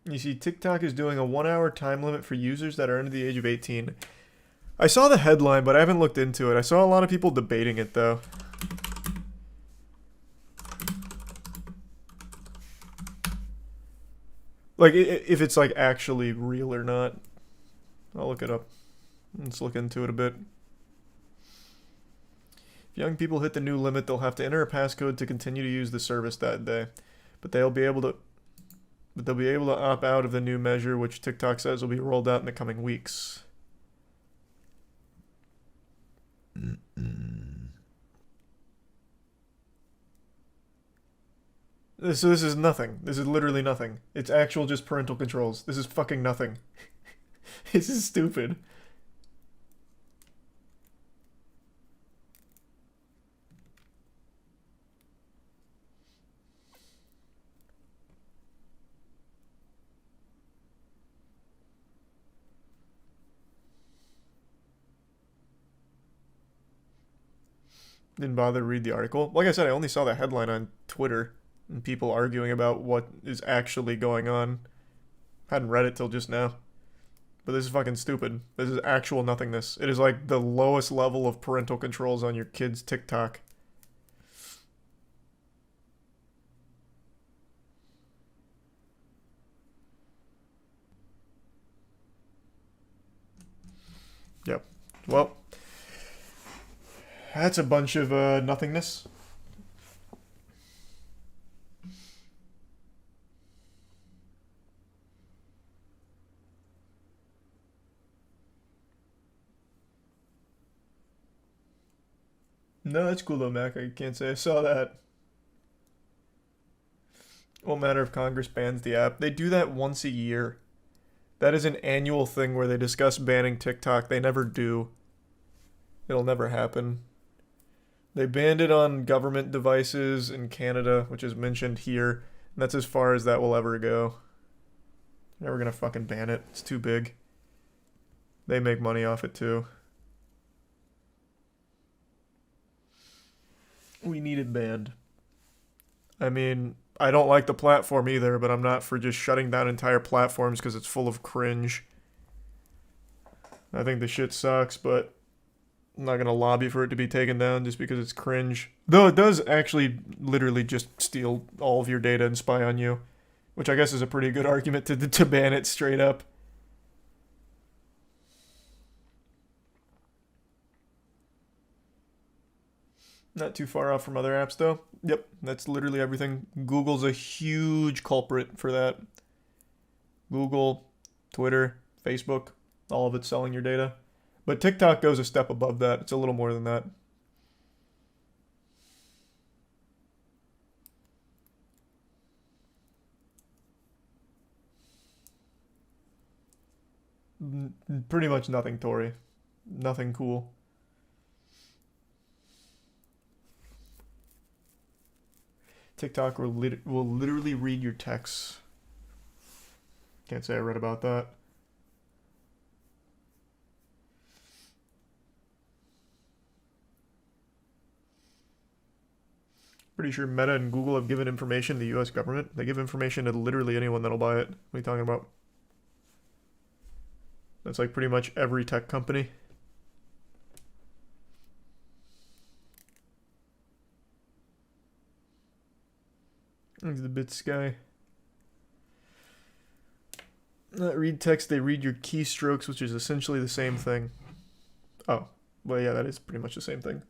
You see, TikTok is doing a 1 hour time limit for users that are under the age of 18. I saw the headline, but I haven't looked into it. I saw a lot of people debating it, though. Like, if it's, like, actually real or not. I'll look it up. Let's look into it a bit. If young people hit the new limit, they'll have to enter a passcode to continue to use the service that day. But they'll be able to opt out of the new measure, which TikTok says will be rolled out in the coming weeks. So this is nothing. This is literally nothing. It's actual just parental controls. This is fucking nothing. This is stupid. Didn't bother to read the article. Like I said, I only saw the headline on Twitter and people arguing about what is actually going on. Hadn't read it till just now. But this is fucking stupid. This is actual nothingness. It is like the lowest level of parental controls on your kid's TikTok. Yep. Well, that's a bunch of nothingness. No, that's cool though, Mac. I can't say I saw that. Won't matter if Congress bans the app. They do that once a year. That is an annual thing where they discuss banning TikTok. They never do. It'll never happen. They banned it on government devices in Canada, which is mentioned here. And that's as far as that will ever go. Never gonna fucking ban it. It's too big. They make money off it too. We need it banned. I mean, I don't like the platform either, but I'm not for just shutting down entire platforms because it's full of cringe. I think the shit sucks, but I'm not gonna lobby for it to be taken down just because it's cringe. Though it does actually literally just steal all of your data and spy on you, which I guess is a pretty good argument to ban it straight up. Not too far off from other apps though. Yep, that's literally everything. Google's a huge culprit for that. Google, Twitter, Facebook, all of it's selling your data. But TikTok goes a step above that. It's a little more than that. Pretty much nothing, Tori. Nothing cool. TikTok will literally read your texts. Can't say I read about that. Pretty sure Meta and Google have given information to the US government. They give information to literally anyone that'll buy it. What are you talking about? That's like pretty much every tech company. Look the bits guy. Not read text, they read your keystrokes, which is essentially the same thing. Oh, well, yeah, that is pretty much the same thing.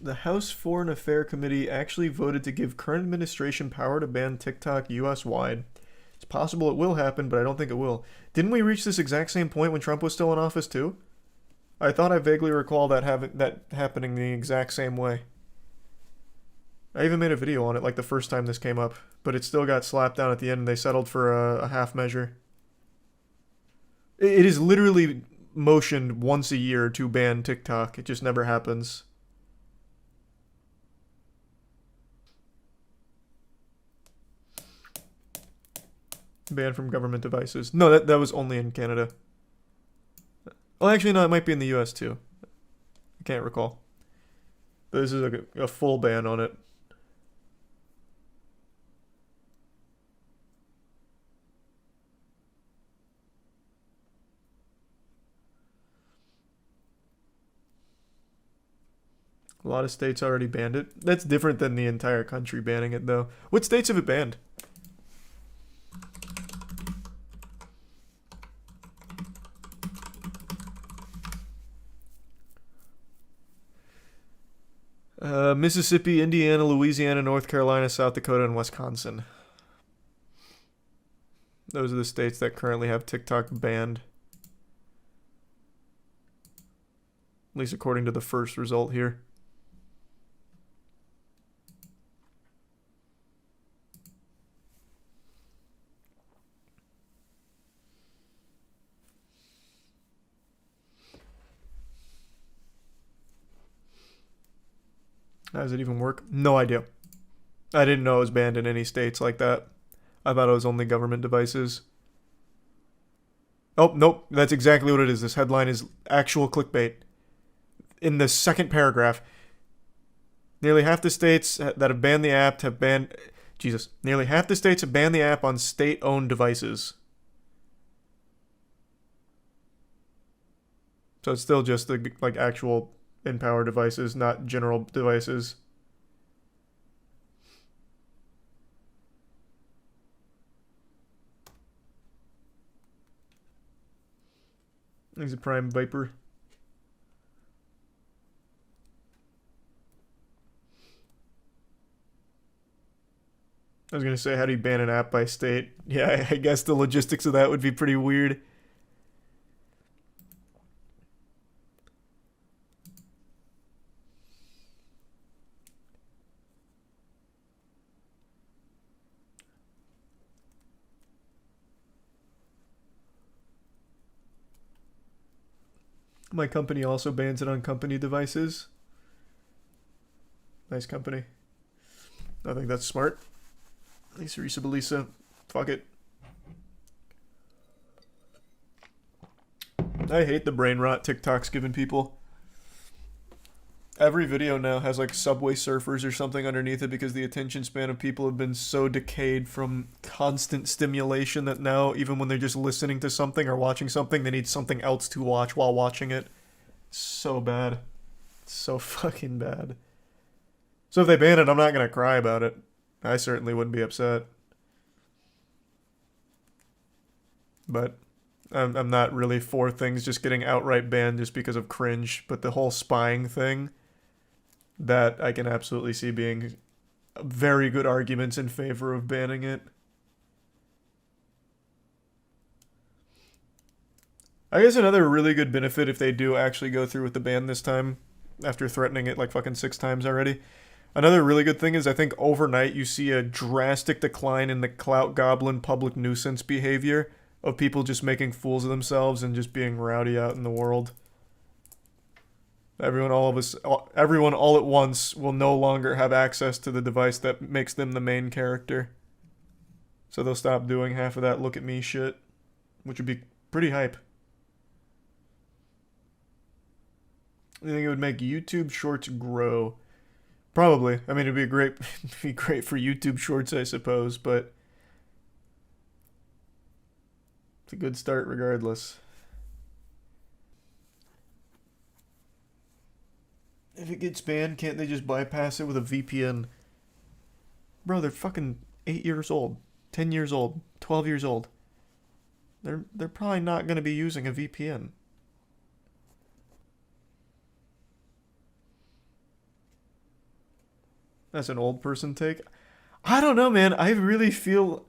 The House Foreign Affairs Committee actually voted to give current administration power to ban TikTok US-wide. It's possible it will happen, but I don't think it will. Didn't we reach this exact same point when Trump was still in office too? I thought I vaguely recall that happening the exact same way. I even made a video on it like the first time this came up, but it still got slapped down at the end and they settled for a half measure. It is literally motioned once a year to ban TikTok. It just never happens. Banned from government devices. No, that was only in Canada. Well, actually, no, it might be in the US too. I can't recall. But this is like a full ban on it. A lot of states already banned it. That's different than the entire country banning it, though. What states have it banned? Mississippi, Indiana, Louisiana, North Carolina, South Dakota, and Wisconsin. Those are the states that currently have TikTok banned. At least according to the first result here. How does it even work? No idea. I didn't know it was banned in any states like that. I thought it was only government devices. Oh, nope. That's exactly what it is. This headline is actual clickbait. In the second paragraph, nearly half the states that have banned the app have banned... Jesus. Nearly half the states have banned the app on state-owned devices. So it's still just the like actual in-power devices, not general devices. He's a prime viper. I was going to say, how do you ban an app by state? Yeah, I guess the logistics of that would be pretty weird. My company also bans it on company devices. Nice company. I think that's smart. Lisa Belisa. Fuck it. I hate the brain rot TikTok's giving people. Every video now has like Subway Surfers or something underneath it because the attention span of people have been so decayed from constant stimulation that now even when they're just listening to something or watching something, they need something else to watch while watching it. It's so bad. It's so fucking bad. So if they ban it, I'm not going to cry about it. I certainly wouldn't be upset. But I'm not really for things just getting outright banned just because of cringe. But the whole spying thing, that I can absolutely see being very good arguments in favor of banning it. I guess another really good benefit if they do actually go through with the ban this time, after threatening it like fucking 6 times already. Another really good thing is I think overnight you see a drastic decline in the clout goblin public nuisance behavior of people just making fools of themselves and just being rowdy out in the world. Everyone all at once will no longer have access to the device that makes them the main character. So they'll stop doing half of that look at me shit, which would be pretty hype. I think it would make YouTube Shorts grow. Probably. I mean, it'd be great for YouTube Shorts, I suppose, but it's a good start regardless. If it gets banned, can't they just bypass it with a VPN? Bro, they're fucking 8 years old, 10 years old, 12 years old. They're probably not going to be using a VPN. That's an old person take. I don't know, man. I really feel...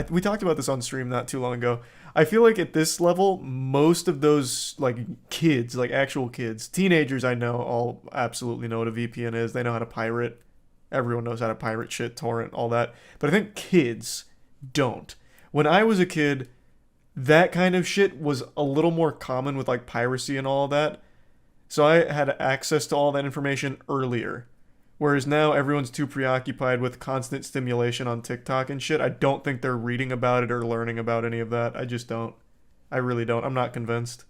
we talked about this on stream not too long ago. I feel like at this level, most of those like kids, like actual kids, teenagers I know all absolutely know what a VPN is. They know how to pirate. Everyone knows how to pirate shit, torrent, all that. But I think kids don't. When I was a kid, that kind of shit was a little more common with like piracy and all that. So I had access to all that information earlier. Whereas now everyone's too preoccupied with constant stimulation on TikTok and shit. I don't think they're reading about it or learning about any of that. I just don't. I really don't. I'm not convinced.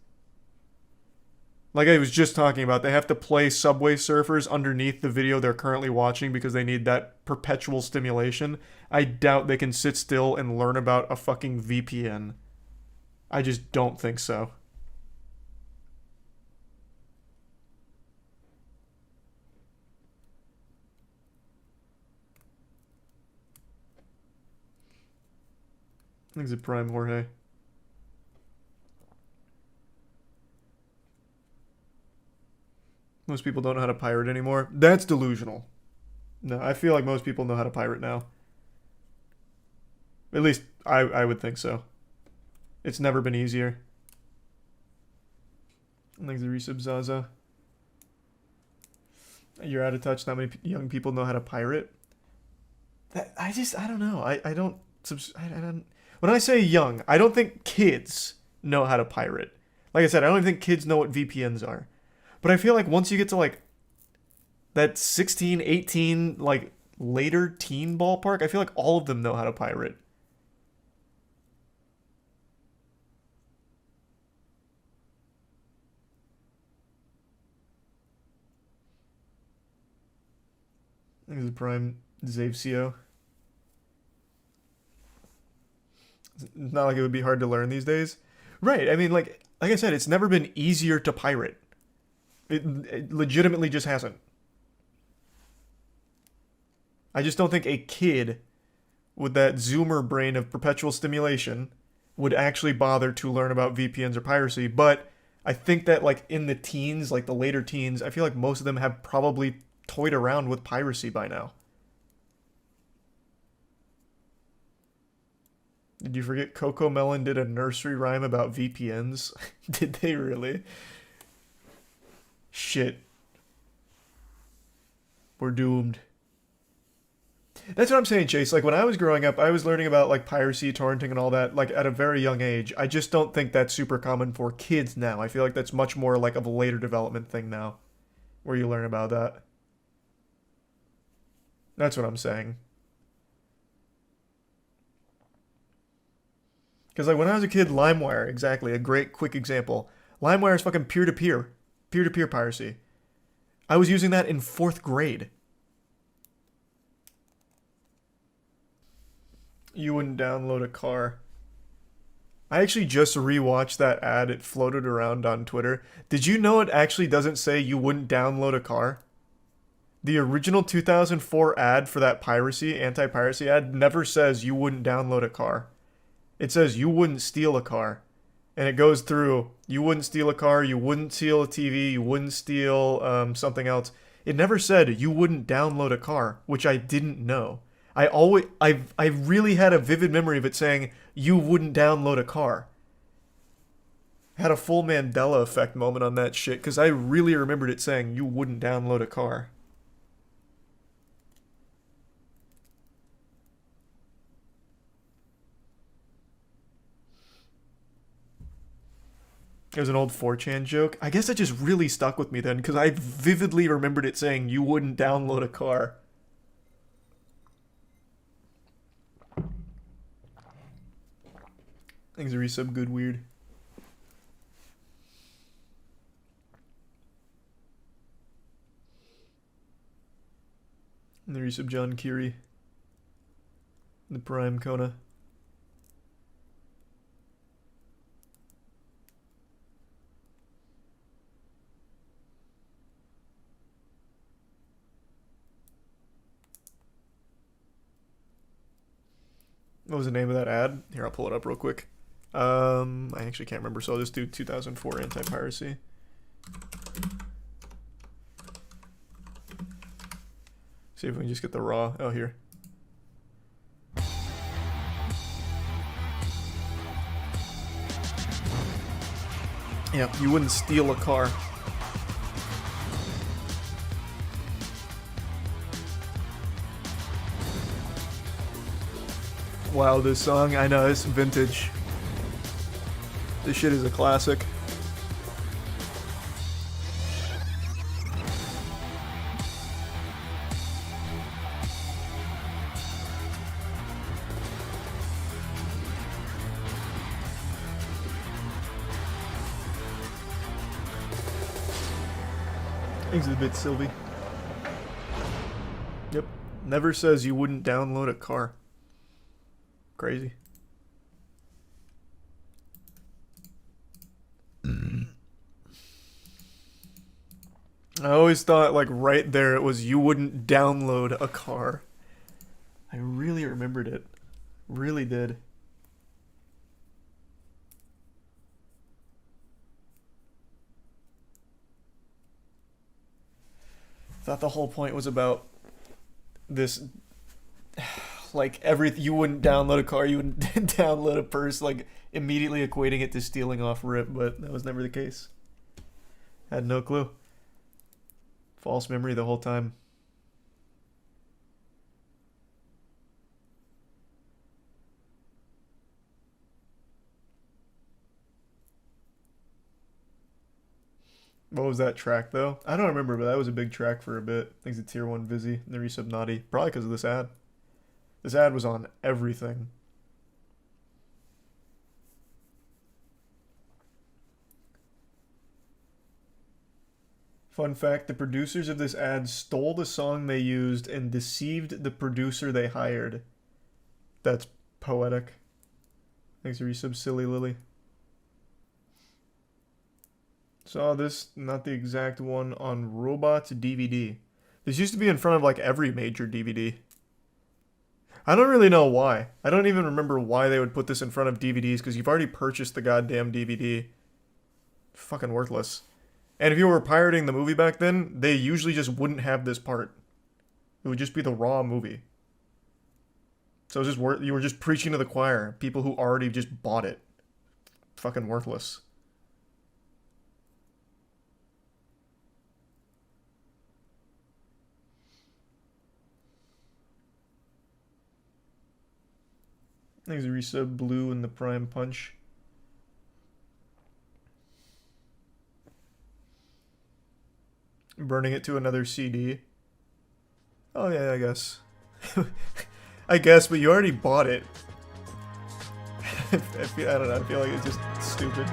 Like I was just talking about, they have to play Subway Surfers underneath the video they're currently watching because they need that perpetual stimulation. I doubt they can sit still and learn about a fucking VPN. I just don't think so. I think it's a prime Jorge. Most people don't know how to pirate anymore. That's delusional. No, I feel like most people know how to pirate now. At least I would think so. It's never been easier. Thanks to Resub Zaza. You're out of touch. Not many young people know how to pirate. I don't know. I don't. When I say young, I don't think kids know how to pirate. Like I said, I don't even think kids know what VPNs are. But I feel like once you get to like that 16, 18, like later teen ballpark, I feel like all of them know how to pirate. I think this is Prime Zavcio. It's not like it would be hard to learn these days. Right, I mean, like I said, it's never been easier to pirate. It legitimately just hasn't. I just don't think a kid with that Zoomer brain of perpetual stimulation would actually bother to learn about VPNs or piracy. But I think that like in the teens, like the later teens, I feel like most of them have probably toyed around with piracy by now. Did you forget Coco Melon did a nursery rhyme about VPNs? Did they really? Shit. We're doomed. That's what I'm saying, Chase. Like, when I was growing up, I was learning about, like, piracy, torrenting, and all that, like, at a very young age. I just don't think that's super common for kids now. I feel like that's much more, like, of a later development thing now, where you learn about that. That's what I'm saying. Because, like, when I was a kid, LimeWire, exactly, a great, quick example. LimeWire is fucking peer-to-peer. Peer-to-peer piracy. I was using that in 4th grade. You wouldn't download a car. I actually just rewatched that ad. It floated around on Twitter. Did you know it actually doesn't say you wouldn't download a car? The original 2004 ad for that piracy, anti-piracy ad, never says you wouldn't download a car. It says you wouldn't steal a car. And it goes through, you wouldn't steal a car, you wouldn't steal a TV, you wouldn't steal something else. It never said you wouldn't download a car, which I didn't know. I really had a vivid memory of it saying you wouldn't download a car. Had a full Mandela effect moment on that shit, because I really remembered it saying you wouldn't download a car. It was an old 4chan joke. I guess it just really stuck with me then, because I vividly remembered it saying you wouldn't download a car. Things are resub good weird. And the resub John Kiri. The Prime Kona. What was the name of that ad? Here, I'll pull it up real quick. I actually can't remember, so I'll just do 2004 anti-piracy. See if we can just get the raw. Oh, here. Yeah, you wouldn't steal a car. Wow, this song, I know, it's vintage. This shit is a classic. Thanks a bit, Sylvie. Yep. Never says you wouldn't download a car. Crazy. I always thought, like, right there it was you wouldn't download a car. I really remembered it. Really did. Thought the whole point was about this, like, you wouldn't download a car, you wouldn't download a purse, like, immediately equating it to stealing off RIP, but that was never the case. Had no clue. False memory the whole time. What was that track, though? I don't remember, but that was a big track for a bit. Thanks to Tier 1 Vizzy and the resub Naughty. Probably because of this ad. This ad was on everything. Fun fact, the producers of this ad stole the song they used and deceived the producer they hired. That's poetic. Thanks for resub, Silly Lily. Saw this, not the exact one, on Robots DVD. This used to be in front of like every major DVD. I don't really know why. I don't even remember why they would put this in front of DVDs, because you've already purchased the goddamn DVD. Fucking worthless. And if you were pirating the movie back then, they usually just wouldn't have this part. It would just be the raw movie. So it was just you were just preaching to the choir. People who already just bought it. Fucking worthless. Thanks, resub Blue and the Prime Punch. Burning it to another CD. Oh yeah, I guess. I guess, but you already bought it. I don't know, I feel like it's just stupid.